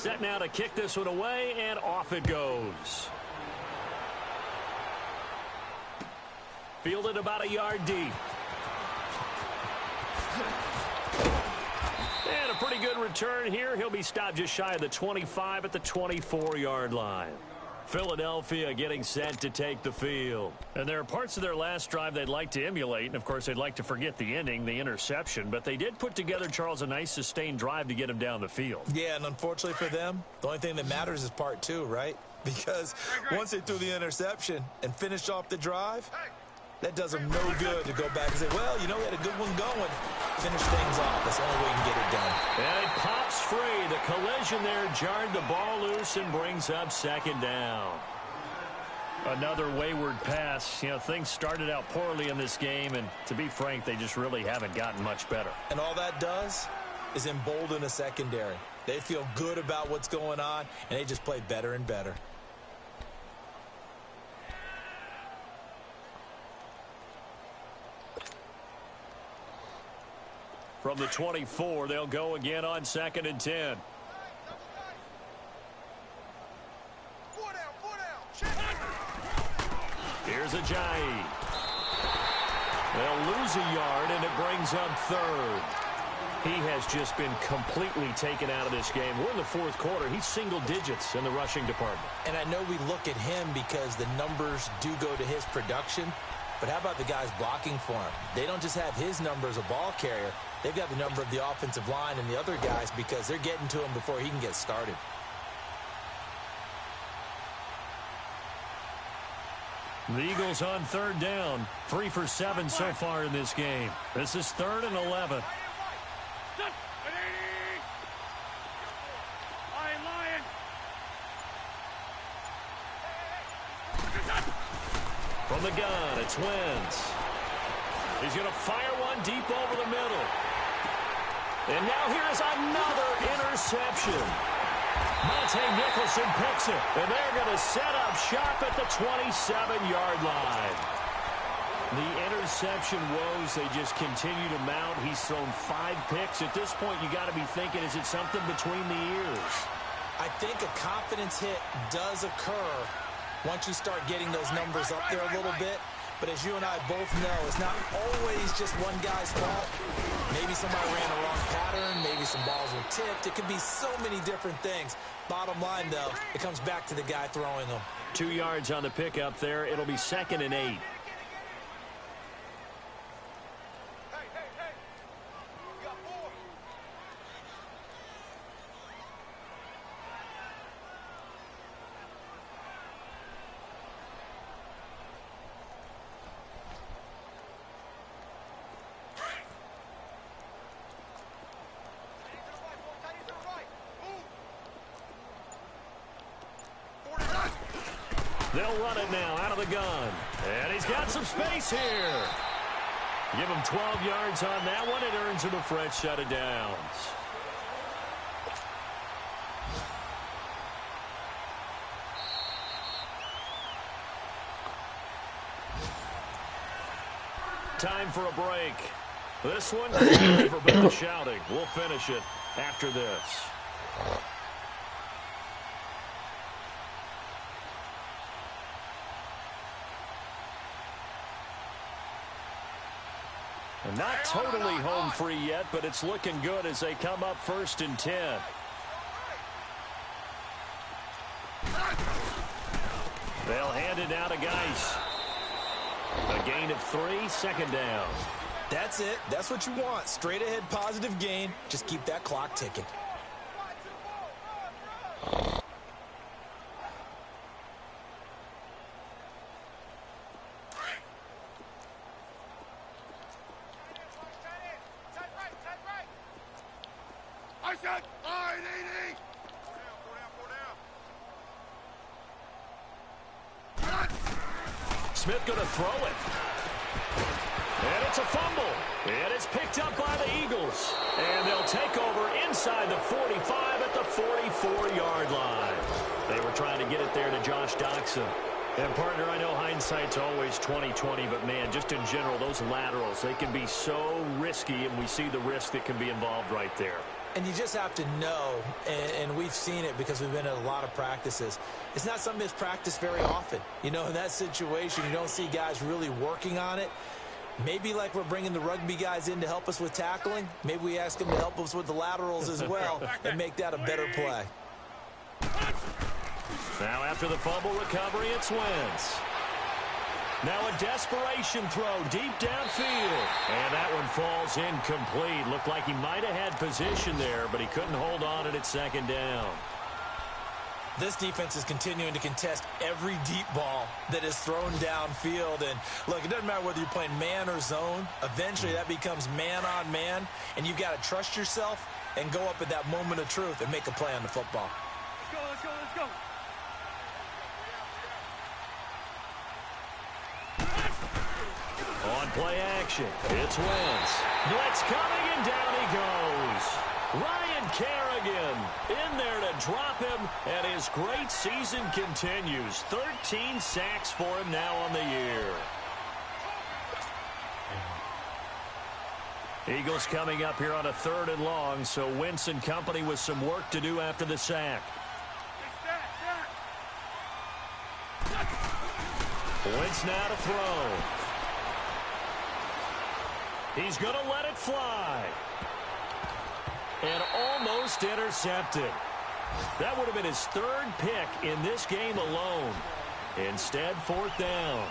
Set now to kick this one away, and off it goes. Fielded about a yard deep. And a pretty good return here. He'll be stopped just shy of the 25 at the 24-yard line. Philadelphia getting set to take the field. And there are parts of their last drive they'd like to emulate, and of course they'd like to forget the ending, the interception, but they did put together, Charles, a nice sustained drive to get him down the field. Yeah, and unfortunately for them, the only thing that matters is part two, right? Because once they threw the interception and finished off the drive, that does them no good to go back and say, well, you know, we had a good one going. Finish things off. That's the only way you can get it done. And it pops free. The collision there jarred the ball loose and brings up second down. Another wayward pass. You know, things started out poorly in this game, and to be frank, they just really haven't gotten much better. And all that does is embolden a secondary. They feel good about what's going on, and they just play better and better. From the 24, they'll go again on 2nd and 10. Here's Ajayi. They'll lose a yard, and it brings up 3rd. He has just been completely taken out of this game. We're in the 4th quarter. He's single digits in the rushing department. And I know we look at him because the numbers do go to his production. But how about the guys blocking for him? They don't just have his number as a ball carrier. They've got the number of the offensive line and the other guys because they're getting to him before he can get started. The Eagles on 3rd down. 3 for 7 so far in this game. This is 3rd and 11. From the gun, it's Wentz. He's going to fire one deep over the middle. And now here's another interception. Monte Nicholson picks it, and they're going to set up shop at the 27-yard line. The interception woes, they just continue to mount. He's thrown 5 picks. At this point, you got to be thinking, is it something between the ears? I think a confidence hit does occur once you start getting those numbers up there a little bit. But as you and I both know, it's not always just one guy's fault. Maybe somebody ran the wrong pattern. Maybe some balls were tipped. It could be so many different things. Bottom line, though, it comes back to the guy throwing them. 2 yards on the pickup there. It'll be 2nd and 8. They'll run it now out of the gun. And he's got some space here. Give him 12 yards on that one. It earns him a fresh set of downs. Time for a break. This one, for bit of shouting. We'll finish it after this. Not totally home free yet, but it's looking good as they come up 1st and 10. They'll hand it down to Geis. A gain of 3, 2nd down. That's it. That's what you want. Straight ahead positive gain. Just keep that clock ticking. Smith going to throw it. And it's a fumble. And it's picked up by the Eagles. And they'll take over inside the 45 at the 44-yard line. They were trying to get it there to Josh Doxson. And, partner, I know hindsight's always 20/20, but, man, just in general, those laterals, they can be so risky, and we see the risk that can be involved right there. And you just have to know, and we've we've seen it because we've been at a lot of practices. It's not something that's practiced very often. You know, in that situation, you don't see guys really working on it. Maybe like we're bringing the rugby guys in to help us with tackling. Maybe we ask them to help us with the laterals as well and make that a better play. Now after the fumble recovery, it's Wentz. Now a desperation throw deep downfield. And that one falls incomplete. Looked like he might have had position there, but he couldn't hold on at second down. This defense is continuing to contest every deep ball that is thrown downfield. And, look, it doesn't matter whether you're playing man or zone. Eventually, that becomes man-on-man, and you've got to trust yourself and go up at that moment of truth and make a play on the football. Let's go, let's go, let's go. On play action, it's Wentz. Blitz coming, and down he goes. Ryan Kerrigan in there to drop him, and his great season continues. 13 sacks for him now on the year. Eagles coming up here on a 3rd and long, so Wentz and company with some work to do after the sack. Wentz now to throw. He's going to let it fly. And almost intercepted. That would have been his 3rd pick in this game alone. Instead, 4th down.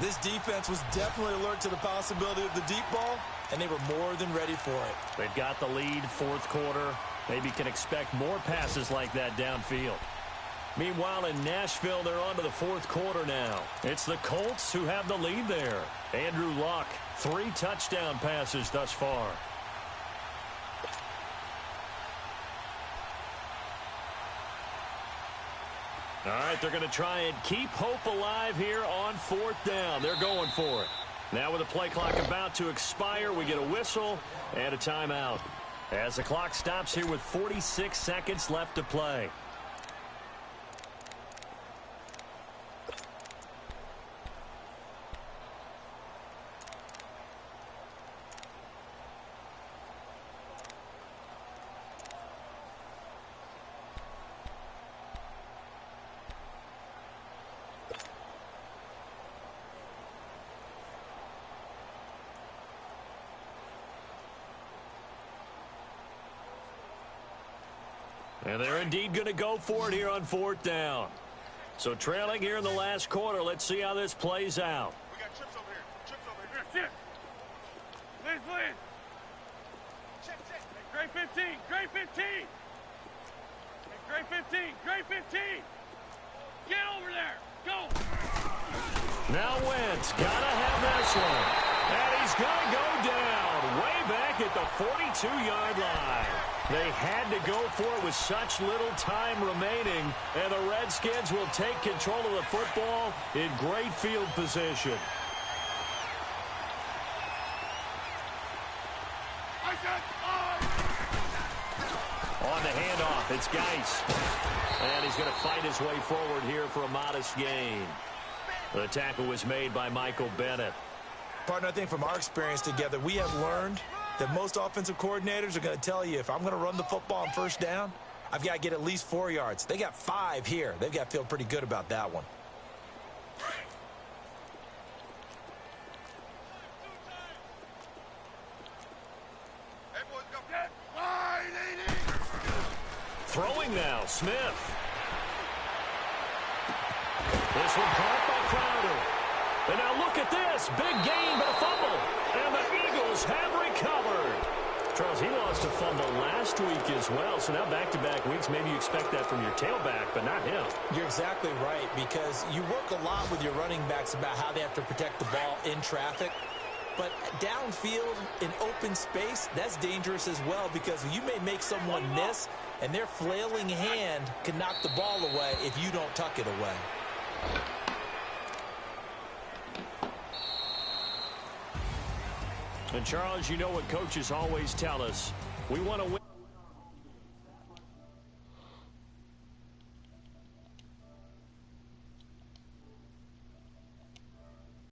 This defense was definitely alert to the possibility of the deep ball, and they were more than ready for it. They've got the lead, 4th quarter. Maybe can expect more passes like that downfield. Meanwhile, in Nashville, they're on to the 4th quarter now. It's the Colts who have the lead there. Andrew Luck, 3 touchdown passes thus far. All right, they're going to try and keep hope alive here on 4th down. They're going for it. Now with the play clock about to expire, we get a whistle and a timeout. As the clock stops here with 46 seconds left to play. And they're indeed going to go for it here on 4th down. So trailing here in the last quarter. Let's see how this plays out. We got chips over here. Chips over here. Chip. Please. Chip. Hey, Gray 15. Gray 15. Hey, Gray 15. Gray 15. Get over there. Go. Now Wentz got to have this one. And he's going to go down way back at the 42-yard line. They had to go for it with such little time remaining, and the Redskins will take control of the football in great field position. On the handoff, it's Geis. And he's going to fight his way forward here for a modest gain. The tackle was made by Michael Bennett. Partner, I think from our experience together, we have learned that most offensive coordinators are going to tell you, if I'm going to run the football on 1st down, I've got to get at least 4 yards. They got 5 here. They've got to feel pretty good about that one. Throwing now, Smith. This one caught by Crowder. And now look at this. Big gain, but a fumble. And the Eagles have recovered. Charles, he lost a fumble last week as well. So now back-to-back weeks, maybe you expect that from your tailback, but not him. You're exactly right, because you work a lot with your running backs about how they have to protect the ball in traffic. But downfield, in open space, that's dangerous as well, because you may make someone miss, and their flailing hand can knock the ball away if you don't tuck it away. And, Charles, you know what coaches always tell us. We want to win.